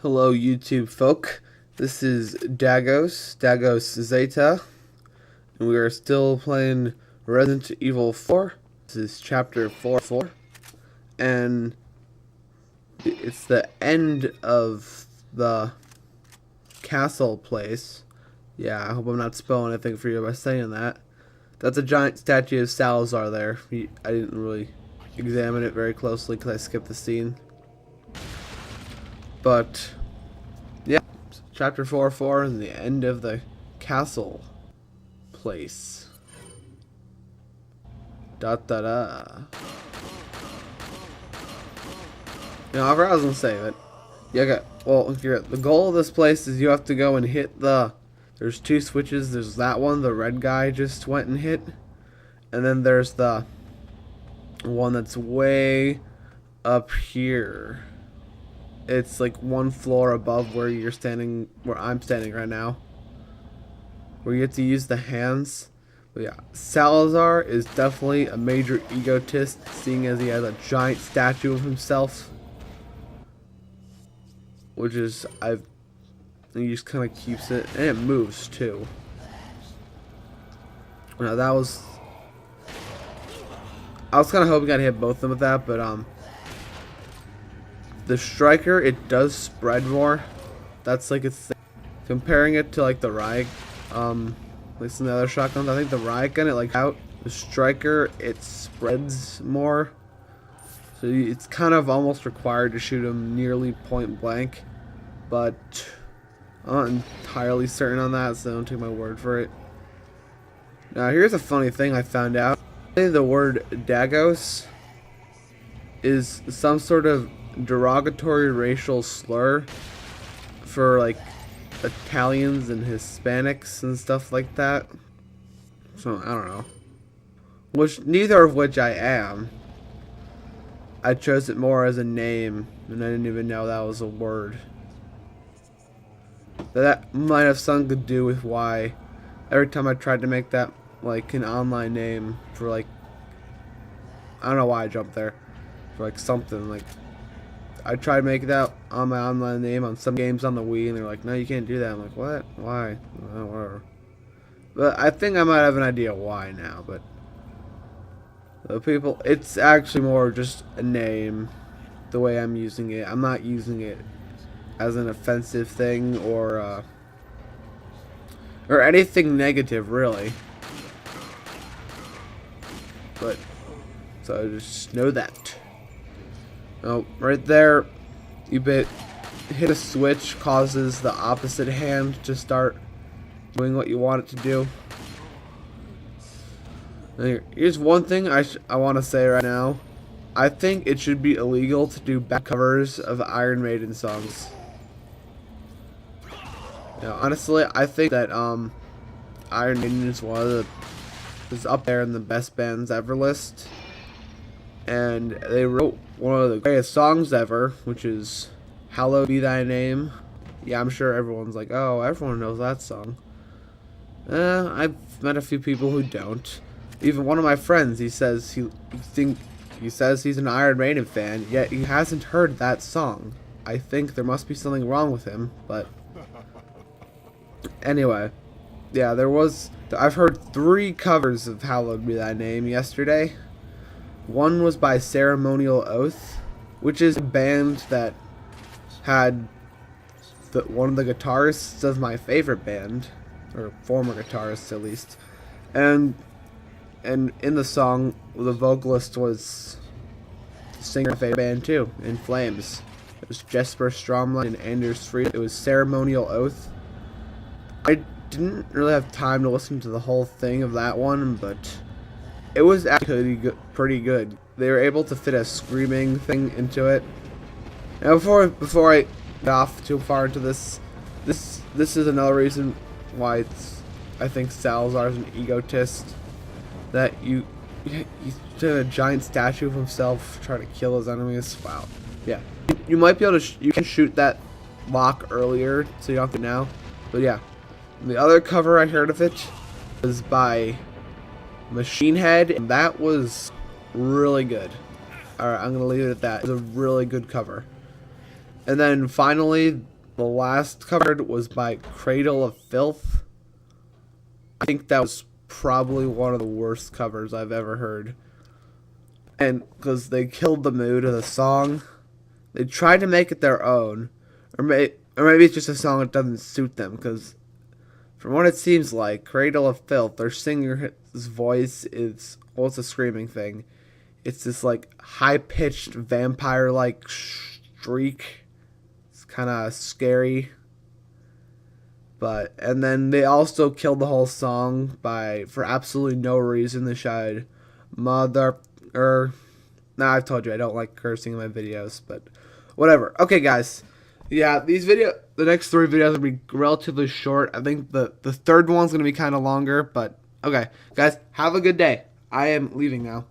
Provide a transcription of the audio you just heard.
Hello YouTube folk, this is Dagos Zeta, and we are still playing Resident Evil 4. This is chapter 4, and it's the end of the castle place. Yeah, I hope I'm not spoiling anything for you by saying that. That's a giant statue of Salazar there. I didn't really examine it very closely because I skipped the scene. But yeah, chapter 4 and the end of the castle place. Da da da. You know, I was gonna say that. Yeah, okay. Well, the goal of this place is you have to go and hit the. There's two switches. There's that one the red guy just went and hit, and then there's the one that's way up here. It's like one floor above where you're standing, where I'm standing right now, where you have to use the hands. But yeah, Salazar is definitely a major egotist, seeing as he has a giant statue of himself, which is he just kind of keeps it, and it moves too. Now I was kind of hoping I'd hit both of them with that, but the striker, it does spread more. That's like its thing. Comparing it to like the riot, at least in the other shotguns, I think the riot gun, it like out. The striker, it spreads more. So it's kind of almost required to shoot him nearly point blank. But I'm not entirely certain on that, so don't take my word for it. Now here's a funny thing I found out. The word Dagos is some sort of derogatory racial slur for like Italians and Hispanics and stuff like that. So I don't know. Neither of which I am. I chose it more as a name, and I didn't even know that was a word. That might have something to do with why every time I tried to make that like an online name for like, I don't know why I jumped there, for like something like, I tried to make that on my online name on some games on the Wii, and they're like, no, you can't do that. I'm like, what? Why? Oh, whatever. But I think I might have an idea why now, but the people, it's actually more just a name, the way I'm using it. I'm not using it as an offensive thing or anything negative, really. But, so just know that. Oh, right there, hit a switch, causes the opposite hand to start doing what you want it to do. Here's one thing I want to say right now. I think it should be illegal to do back covers of Iron Maiden songs. Now, honestly, I think that Iron Maiden is up there in the best bands ever list. And they wrote one of the greatest songs ever, which is Hallowed Be Thy Name. Yeah, I'm sure everyone's like, oh, everyone knows that song. I've met a few people who don't. Even one of my friends, he says he's an Iron Maiden fan, yet he hasn't heard that song. I think there must be something wrong with him, but anyway. Yeah, I've heard 3 covers of Hallowed Be Thy Name yesterday. One was by Ceremonial Oath, which is a band that had one of the guitarists of my favorite band, or former guitarists at least, and in the song, the vocalist was the singer of my favorite band too, In Flames. It was Jesper Stromland and Anders Fried. It was Ceremonial Oath. I didn't really have time to listen to the whole thing of that one, but it was actually pretty good. They were able to fit a screaming thing into it. Now, before I get off too far into this is another reason why I think Salazar's an egotist. That he's a giant statue of himself trying to kill his enemies. Wow. Yeah. You might be able to you can shoot that lock earlier, so you don't have to now. But yeah. The other cover I heard of it was by Machine Head, and that was really good. Alright, I'm gonna leave it at that. It was a really good cover. And then finally, the last cover was by Cradle of Filth. I think that was probably one of the worst covers I've ever heard. And because they killed the mood of the song, they tried to make it their own, or maybe it's just a song that doesn't suit them. Because from what it seems like, Cradle of Filth, their singer's voice is, well, it's a screaming thing. It's this like high-pitched vampire-like shriek. It's kind of scary. And then they also killed the whole song for absolutely no reason. They shouted, Nah, I've told you I don't like cursing in my videos, but whatever. Okay, guys. Yeah, the next 3 videos will be relatively short. I think the third one's going to be kind of longer, but okay. Guys, have a good day. I am leaving now.